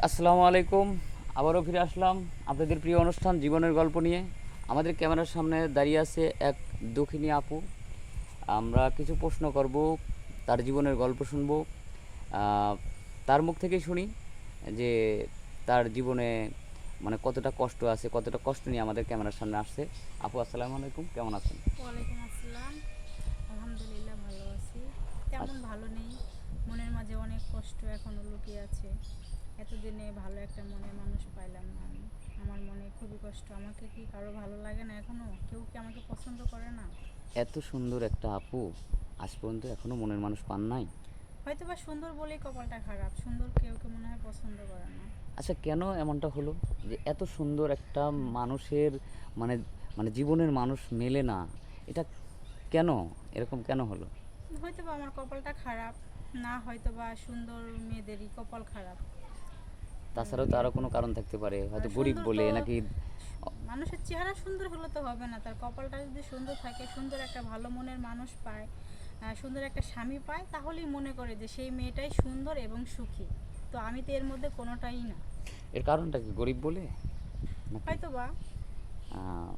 আসসালামু আলাইকুম। আবারও ফিরে আসলাম আপনাদের প্রিয় অনুষ্ঠান জীবনের গল্প নিয়ে। আমাদের ক্যামেরার সামনে দাঁড়িয়ে আছে এক দক্ষিণী আপু। আমরা কিছু প্রশ্ন করব, তার জীবনের গল্প শুনব। আহ, তার মুখ থেকেই শুনি যে তার জীবনে মানে কতটা কষ্ট আছে, কতটা কষ্ট নিয়ে আমাদের ক্যামেরার সামনে আসছে। আপু আসসালামু আলাইকুম, কেমন আছেন? ওয়ালাইকুম আসসালাম। আলহামদুলিল্লাহ ভালো আছি। তেমন আচ্ছা, ভালো নেই। মনের মাঝে অনেক কষ্ট এখনও লুকিয়ে আছে। এতদিনে ভালো একটা মনের মানুষ পাইলাম না আমি। আমার মনে খুবই কষ্ট। আমাকে কি কারো ভালো লাগে না এখনও? কেউ কি আমাকে পছন্দ করে না? এত সুন্দর একটা আপু আজ পর্যন্ত এখনো মনের মানুষ পান নাই? হয়তো বা সুন্দর বলেই কপালটা খারাপ। সুন্দর কেউ মনে হয় পছন্দ করে না। আচ্ছা, কেন এমনটা হলো যে এত সুন্দর একটা মানুষের মানে মানে জীবনের মানুষ মেলে না? এটা কেন, এরকম কেন হলো? হয়তো বা আমার কপালটা খারাপ। না, হয়তো বা সুন্দর মেয়েদেরই কপাল খারাপ। তাছাড়াও তো আরও কোনো এরকম। কারণ থাকতে পারে, আর হয়তো গরিব সুন্দর বলে তো নাকি? মানুষের চেহারা সুন্দর হলে তো হবে না, তার কপালটা যদি সুন্দর থাকে, সুন্দর একটা ভালো মনের মানুষ পায়, সুন্দর একটা স্বামী পায়, তাহলেই মনে করে যে সেই মেয়েটাই সুন্দর এবং সুখী। তো আমি তো এর মধ্যে কোনোটাই না। এর কারণটা কি গরিব বলে নাকি? হয়তো বা। আহ,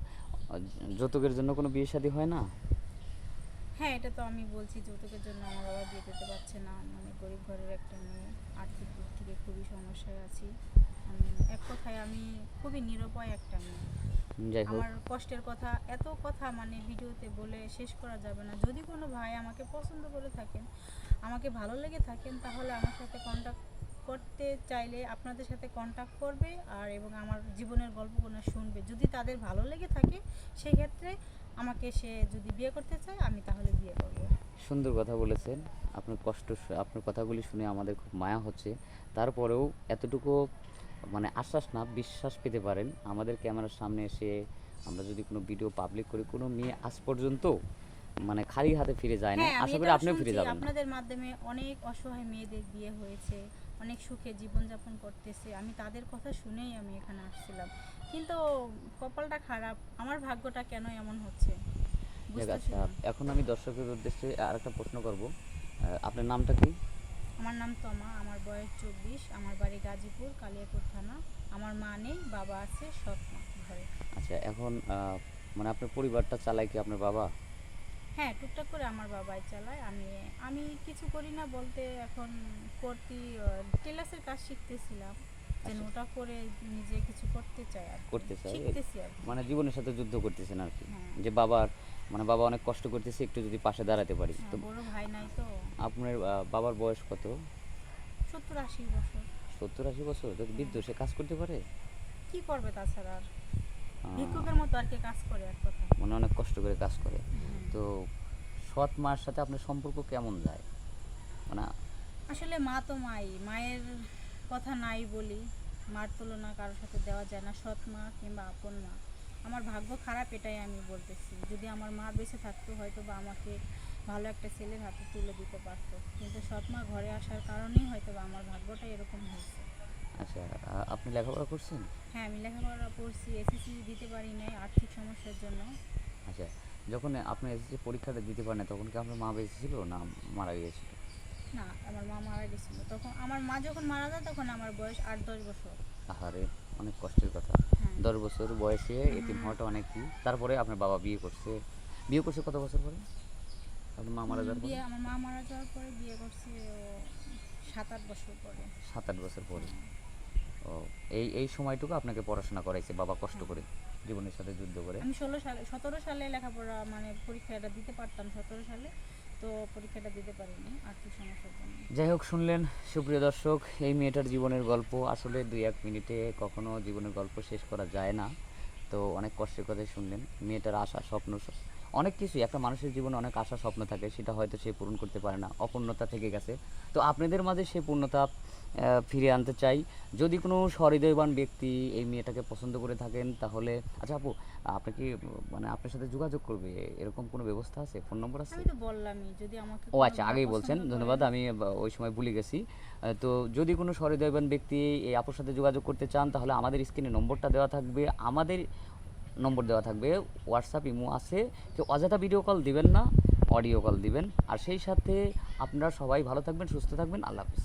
যৌতুকের জন্য কোনো বিয়ে শাদী হয় না? হ্যাঁ, এটা তো আমি বলছি, যৌতুকের জন্য আমার বাবা বিয়ে দিতে পারছে না। আমি অনেক গরিব ঘরের একটা মেয়ে। আর্থিক দিক থেকে খুবই সমস্যায় আছি আমি। এক কথায় আমি খুবই নিরুপায় একটা মেয়ে। যাই হোক। আমার কষ্টের কথা, এত কথা মানে ভিডিওতে বলে শেষ করা যাবে না। যদি কোনো ভাই আমাকে পছন্দ করে থাকেন, আমাকে ভালো লেগে থাকেন, তাহলে আমার সাথে কন্ট্যাক্ট করতে চাইলে আপনাদের সাথে কন্ট্যাক্ট করবে আর এবং আমার জীবনের গল্পগুলো শুনবে। যদি তাদের ভালো লেগে থাকে, সেই ক্ষেত্রে আমাকে সে যদি বিয়ে করতে চায়, আমি তাহলে বিয়ে করব। সুন্দর কথা বলেছেন। আপনার আপনার কথাগুলি শুনে আমাদের খুব মায়া হচ্ছে। তারপরেও এতটুকু মানে আশ্বাস না, বিশ্বাস পেতে পারেন আমাদের ক্যামেরার সামনে এসে আমরা যদি কোনো ভিডিও পাবলিক করি, কোনো মেয়ে আজ পর্যন্ত মানে খালি হাতে ফিরে যায় না। হ্যাঁ, আমি আশা করি এটাও আপনিও ফিরে শুনছি যাবেন না। আপনাদের মাধ্যমে অনেক অসহায় মেয়েদের বিয়ে হয়েছে, অনেক সুখে জীবনযাপন করতেছে। আমি তাদের কথা শুনেই আমি এখানে আসছিলাম। কিন্তু কপালটা খারাপ, আমার ভাগ্যটা কেন এমন হচ্ছে যাক, বুঝতেছি আচ্ছা, না। এখন আমি দর্শকের উদ্দেশ্যে আরেকটা প্রশ্ন করব। আপনার নামটা কি? আমার নাম তমা, আমার বয়স 24, আমার বাড়ি গাজীপুর কালিয়াকৈর থানা। আমার মা নেই, বাবা আছে, সৎ মা ঘরে। আচ্ছা, এখন মানে আপনার পরিবারটা চালায় কি আপনার বাবা? হ্যাঁ, টুকটাক করে আমার বাবাই চালায়। আমি আমি কিছু করি না বলতে, এখন করতি টেলার্সের কাজ শিখতেছিলাম, যেন আচ্ছা, ওটা করে নিজে কিছু করতে চাই আর কি। করতে চাই শিখতেছি আর কি। মানে জীবনের সাথে যুদ্ধ করতেছেন আর কি। হ্যাঁ। যে বাবার মানে বাবা অনেক কষ্ট করতেছে, একটু যদি পাশে দাঁড়াতে পারি হ্যাঁ, তো। বড় ভাই নাই তো। আপনার বাবার বয়স কত? 70-80 বছর। 70-80 বছর? তো হ্যাঁ। বৃদ্ধ, সে কাজ করতে পারে? কি করবে তাছাড়া আর? আহ, ভিক্ষুকের মতো আর কি কাজ করে, এক কথা। মানে অনেক কষ্ট করে কাজ করে। হ্যাঁ। তো সৎ মার সাথে আপনার সম্পর্ক কেমন যায়? মানে আসলে মা তো মাই, মায়ের কথা নাই বলি। মার তুলনা কারোর সাথে দেওয়া যায় না, সৎ মা কিংবা আপন মা। আমার ভাগ্য খারাপ, এটাই আমি বলতেছি। যদি আমার মা বেঁচে থাকতো, হয়তো বা আমাকে ভালো একটা ছেলের হাতে তুলে দিতে পারতো। কিন্তু সৎ মা ঘরে আসার কারণেই হয়তো বা আমার ভাগ্যটা এরকম হয়েছে। আচ্ছা, আপনি লেখাপড়া করছেন? হ্যাঁ, আমি লেখাপড়া পড়ছি, এসএসসি দিতে পারি নাই আর্থিক সমস্যার জন্য। আচ্ছা, যখন আপনি এসএসসি পরীক্ষাটা দিতে পারেন তখন কি আপনার মা বেঁচে ছিল না মারা গিয়েছিল? না, আমার মা মারা গেছিলো তখন। আমার মা যখন মারা যায় তখন আমার বয়স 8-10 বছর। আহারে, অনেক কষ্টের কথা। হ্যাঁ। 10 বছর বয়সে এতিম হওয়াটা অনেকই। তারপরে আপনার বাবা বিয়ে করছে। বিয়ে করছে কত বছর পরে আপনার মা মারা যাওয়ার পরে? বিয়ে, আমার মা মারা যাওয়ার পরে বিয়ে করছে ও 7-8 বছর পরে। 7-8 বছর পরে। হ্যাঁ। ও, এই এই সময়টুকু আপনাকে পড়াশোনা করাইছে বাবা কষ্ট হ্যাঁ। করে, জীবনের সাথে যুদ্ধ করে। আমি 17 সালে লেখাপড়া মানে পরীক্ষাটা দিতে পারতাম, 17 সালে। তো পরীক্ষাটা দিতে পারিনি আর্থিক সমস্যার জন্য। যাই হোক, শুনলেন সুপ্রিয় দর্শক এই মেয়েটার জীবনের গল্প। আসলে 2-1 মিনিটে কখনো জীবনের গল্প শেষ করা যায় না। তো অনেক কষ্টের কথাই শুনলেন। মেয়েটার আশা স্বপ্ন অনেক কিছুই, একটা মানুষের জীবনে অনেক আশা স্বপ্ন থাকে, সেটা হয়তো সে পূরণ করতে পারে না, অপূর্ণতা থেকে গেছে। তো আপনাদের মাঝে সেই পূর্ণতা ফিরিয়ে আনতে চাই। যদি কোনো সহৃদয়বান ব্যক্তি এই মেয়েটাকে পছন্দ করে থাকেন তাহলে, আচ্ছা আপু, আপনি কি মানে আপনার সাথে যোগাযোগ করবে এরকম কোনো ব্যবস্থা আছে, ফোন নম্বর আছে? আমি তো বললামই, যদি আমাকে ও কোনো আচ্ছা, ভাই আগেই বলছেন, পছন্দ ধন্যবাদ। করেন। আমি ওই সময় ভুলে গেছি। তো যদি কোনো সহৃদয়বান ব্যক্তি এই আপুর সাথে যোগাযোগ করতে চান তাহলে আমাদের স্ক্রিনে নম্বরটা দেওয়া থাকবে, আমাদের নম্বর দেওয়া থাকবে, হোয়াটসঅ্যাপ ইমো আছে। কেউ অযথা ভিডিও কল দিবেন না, অডিও কল দিবেন। আর সেই সাথে আপনারা সবাই ভালো থাকবেন, সুস্থ থাকবেন। আল্লাহ হাফিজ।